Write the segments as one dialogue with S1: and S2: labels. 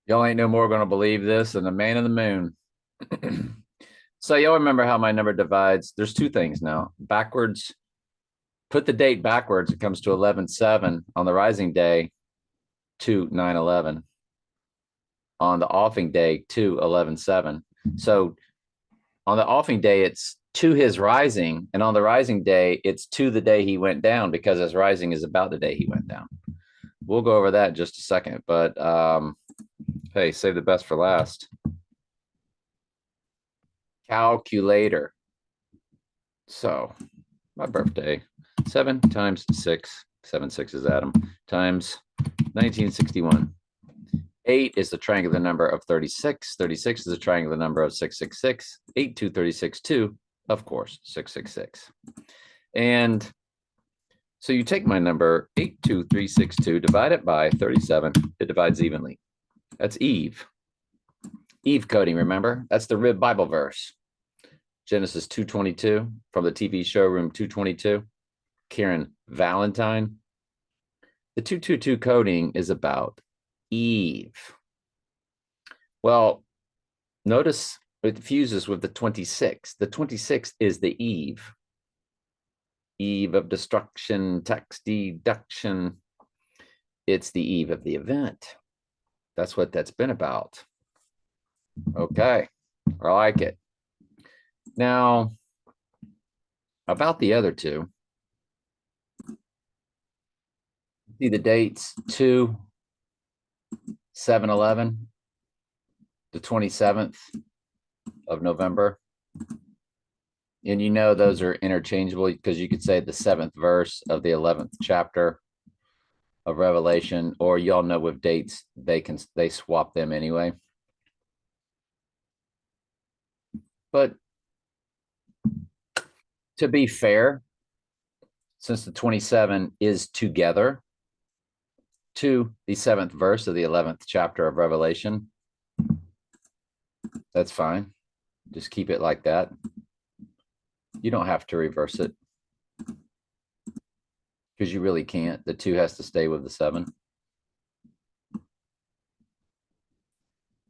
S1: Y'all ain't no more going to believe this than the man in the moon. So y'all remember how my number divides? There's two things now. Backwards, put the date backwards. It comes to 11/7 on the rising day to 9/11. On the offing day to 11/7. So on the offing day, it's to his rising, and on the rising day, it's to the day he went down because his rising is about the day he went down. We'll go over that in just a second, but hey, save the best for last. Calculator. So my birthday, 7 times 6, 7 6 Adam, times 1961. 8 is the triangular number of 36. 36 is the triangular number of 666. 8 2 36 2, of course, 666. And so you take my number 82362, divide it by 37. It divides evenly. That's Eve. Eve coding, remember? That's the rib Bible verse. Genesis 2:22 from the TV show Room 222. Karen Valentine. The 222 coding is about Eve. Well, notice it fuses with the 26. The 26 is the Eve. Eve of destruction, tax deduction. It's the eve of the event. That's what that's been about. Okay, I like it. Now, about the other two, see the dates 2/7/11, the 27th of November. And you know those are interchangeable because you could say the 7th verse of the 11th chapter of Revelation, or y'all know with dates they swap them anyway. But to be fair, since the 27 is together to the 7th verse of the 11th chapter of Revelation, that's fine. Just keep it like that. You don't have to reverse it because you really can't. The 2 has to stay with the 7.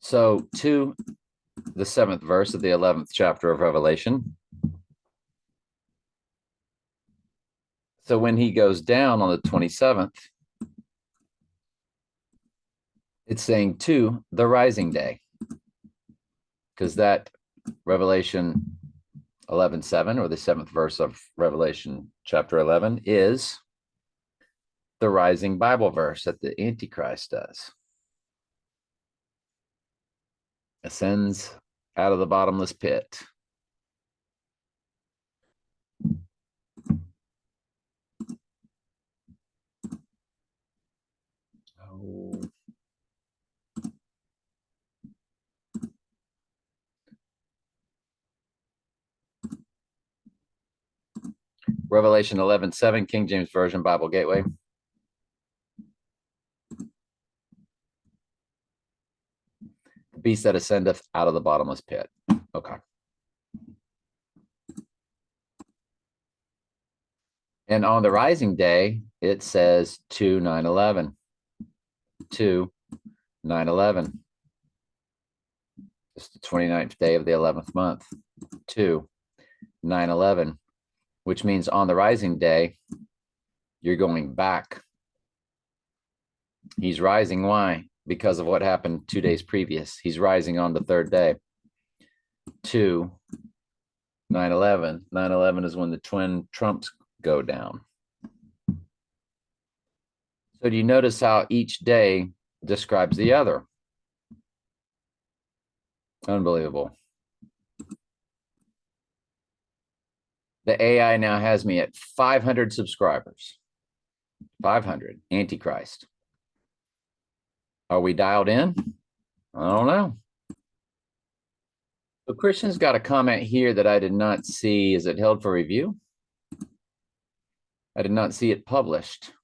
S1: So to the 7th verse of the 11th chapter of Revelation. So when he goes down on the 27th, it's saying to the rising day, because that Revelation 11:7, or the 7th verse of Revelation chapter 11, is the rising Bible verse that the Antichrist does. Ascends out of the bottomless pit. Oh. Revelation 11:7, King James Version Bible Gateway. The beast that ascendeth out of the bottomless pit. Okay. And on the rising day, it says to 9/11. To 9/11. It's the 29th day of the 11th month. To 9/11, which means on the rising day, you're going back. He's rising. Why? Because of what happened 2 days previous. He's rising on the 3rd day. To 9/11. 9/11 is when the twin Trumps go down. So do you notice how each day describes the other? Unbelievable. The AI now has me at 500 subscribers. 500. Antichrist. Are we dialed in? I don't know. So Christian's got a comment here that I did not see. Is it held for review? I did not see it published.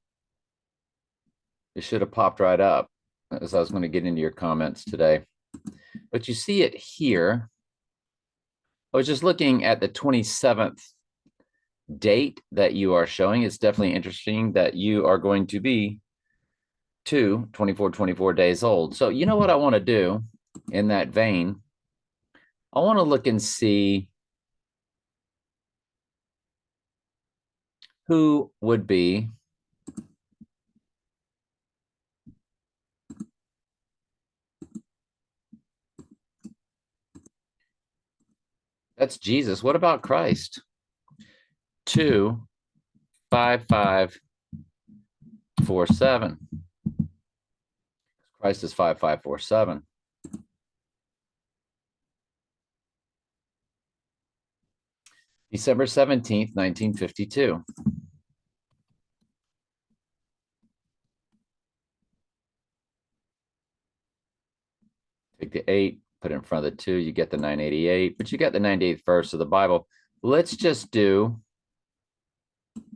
S1: It should have popped right up as I was going to get into your comments today. But you see it here. I was just looking at the 27th date that you are showing. It's definitely interesting that you are going to be 2, 24 days old. So you know what I want to do in that vein? I want to look and see who would be that's Jesus. What about Christ? 2, 5, 5, 4, 7. Christ is 5, 5, 4, 7. December 17th, 1952. Take the 8, put it in front of the 2, you get the 988, but you got the 98th verse of the Bible. Let's just do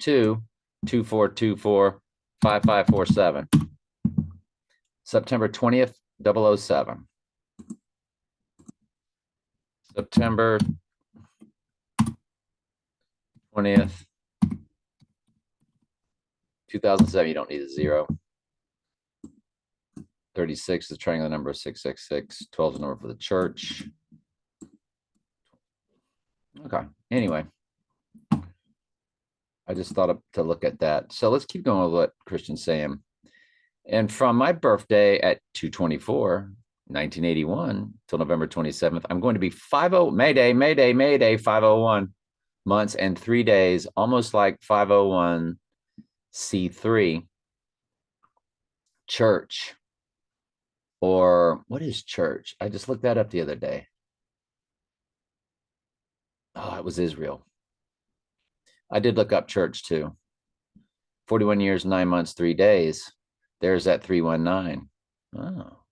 S1: 2, 2, 4, 2, 4, 5, 5, 4, 7. September 20th, 007. September 20th, 2007. You don't need a 0. 36 is the triangular number of 666. 12 is the number for the church. Okay. Anyway, I just thought to look at that. So let's keep going with what Christian's saying. And from my birthday at 2/24, 1981 till November 27th, I'm going to be 50 Mayday 501 months and 3 days, almost like 501c3 church. Or what is church? I just looked that up the other day. Oh, it was Israel. I did look up church too. 41 years, 9 months, 3 days. There's that 319. Oh.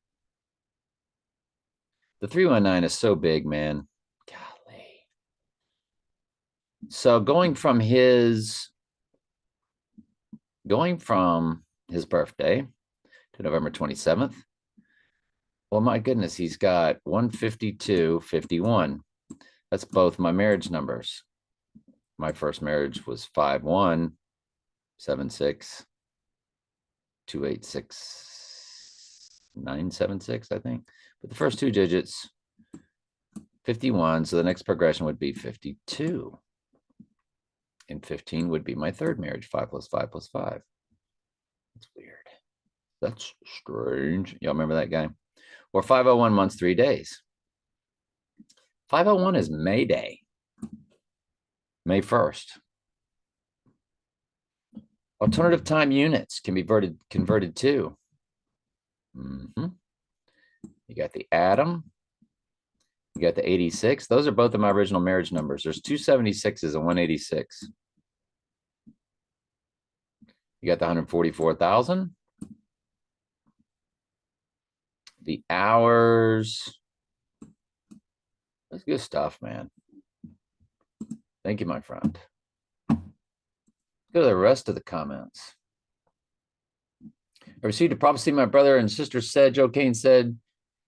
S1: The 319 is so big, man. Golly. So going from his birthday to November 27th, well, my goodness, he's got 152, 51. That's both my marriage numbers. My first marriage was 5176 286 976, I think. But the first 2 digits, 51. So the next progression would be 52. And 15 would be my third marriage, 5 plus 5 plus 5. That's weird. That's strange. Y'all remember that guy? Or 501 months, 3 days. 501 is May Day, May 1st. Alternative time units can be converted to. You got the atom. You got the 86. Those are both of my original marriage numbers. There's 276s and 186. You got the 144,000. The hours. That's good stuff, man. Thank you, my friend. Go to the rest of the comments. I received a prophecy my brother and sister said, Joe Kane said,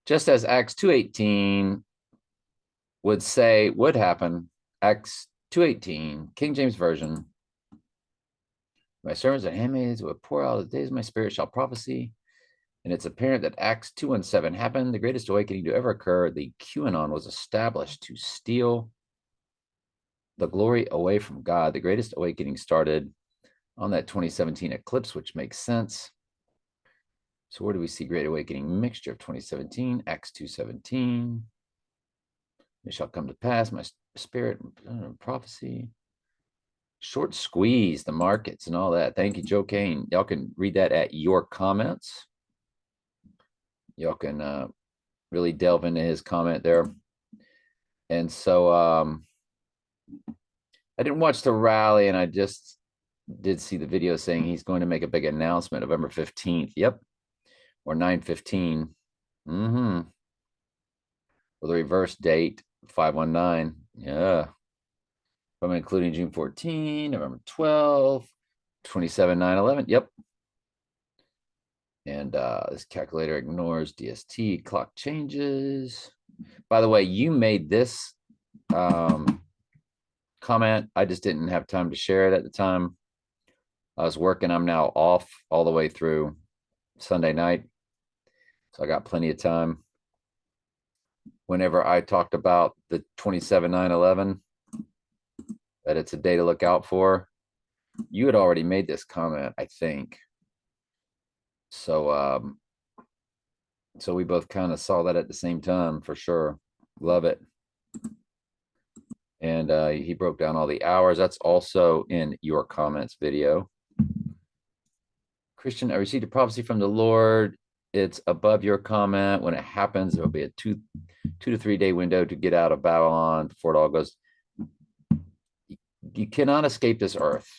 S1: just as Acts 2:18 would happen, Acts 2:18, King James Version. My servants and handmaids will pour out the days of my spirit shall prophesy. And it's apparent that Acts 2:17 happened, the greatest awakening to ever occur. The QAnon was established to steal the glory away from God. The greatest awakening started on that 2017 eclipse, which makes sense. So where do we see Great Awakening? Mixture of 2017, Acts 2:17. It shall come to pass, my spirit, prophecy. Short squeeze, the markets and all that. Thank you, Joe Kane. Y'all can read that at your comments. Y'all can really delve into his comment there. And so I didn't watch the rally, and I just did see the video saying he's going to make a big announcement November 15th. Yep. Or 9/15. With a reverse date, 519. Yeah. I'm including June 14, November 12, 27, 9/11. Yep. And this calculator ignores DST clock changes. By the way, you made this comment. I just didn't have time to share it at the time. I was working. I'm now off all the way through Sunday night. So I got plenty of time. Whenever I talked about the 27/9/11, that it's a day to look out for, you had already made this comment, I think. So so we both kind of saw that at the same time for sure. Love it. And he broke down all the hours. That's also in your comments video. Christian, I received a prophecy from the Lord. It's above your comment. When it happens, there'll be a 2 to 3 day window to get out of Babylon before it all goes. You cannot escape this earth.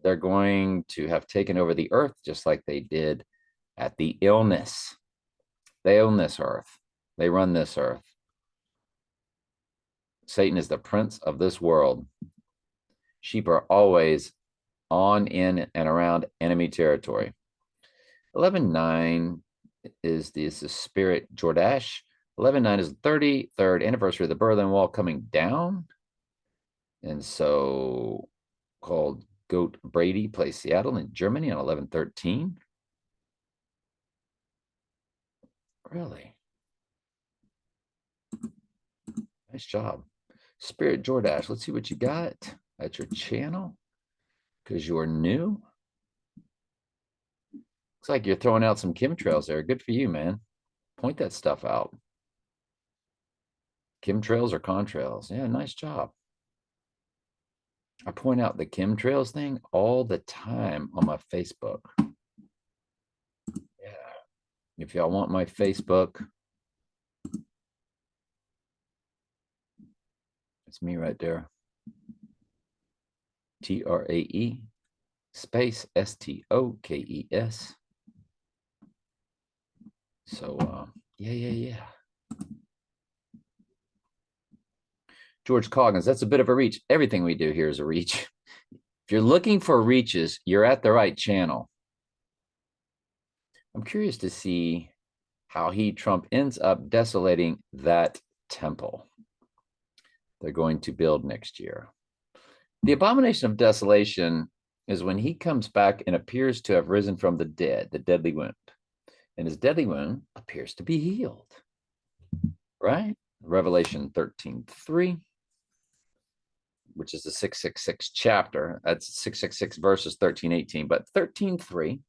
S1: They're going to have taken over the earth just like they did at the illness. They own this earth. They run this earth. Satan is the prince of this world. Sheep are always on, in, and around enemy territory. 11/9 is the spirit Jordash. 11/9 is the 33rd anniversary of the Berlin Wall coming down. And so called Goat Brady plays Seattle in Germany on 11/13. Really? Nice job. Spirit Jordash, let's see what you got at your channel because you're new. Looks like you're throwing out some chemtrails there. Good for you, man. Point that stuff out. Chemtrails or contrails? Yeah, nice job. I point out the chemtrails thing all the time on my Facebook. Yeah. If y'all want my Facebook, it's me right there. TRAE space STOKES. So yeah. George Coggins, that's a bit of a reach. Everything we do here is a reach. If you're looking for reaches, you're at the right channel. I'm curious to see how Trump ends up desolating that temple they're going to build next year. The abomination of desolation is when he comes back and appears to have risen from the dead, the deadly wound. And his deadly wound appears to be healed. Right? Revelation 13:3, which is the 666 chapter. That's 666 verses 13:18, but 13:3.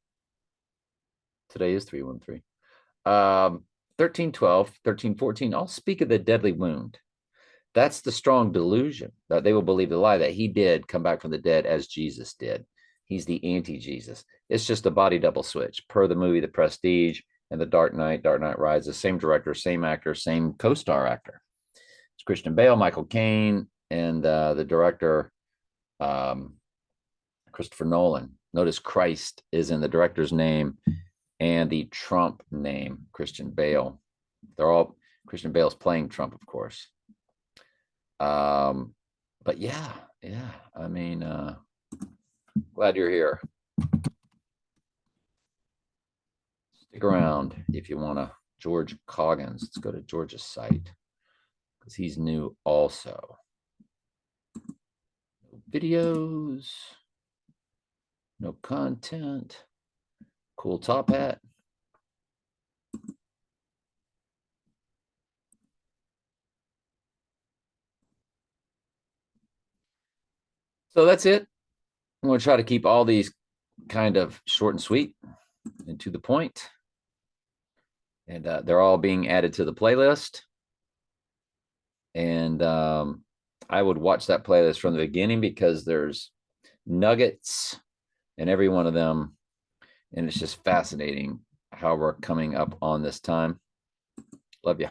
S1: Today is 313. 13:12, 13:14, all speak of the deadly wound. That's the strong delusion that they will believe the lie that he did come back from the dead as Jesus did. He's the anti-Jesus. It's just a body double switch per the movie The Prestige and The Dark Knight Rises. Same director, same actor, same co-star actor. It's Christian Bale, Michael Caine, and the director, Christopher Nolan. Notice Christ is in the director's name and the Trump name, Christian Bale. Christian Bale's playing Trump, of course. But yeah. I mean, glad you're here. Stick around if you want to. George Coggins. Let's go to George's site because he's new also. No videos, no content. Cool top hat. So that's it. I'm going to try to keep all these kind of short and sweet and to the point. And they're all being added to the playlist. And I would watch that playlist from the beginning because there's nuggets in every one of them. And it's just fascinating how we're coming up on this time. Love you.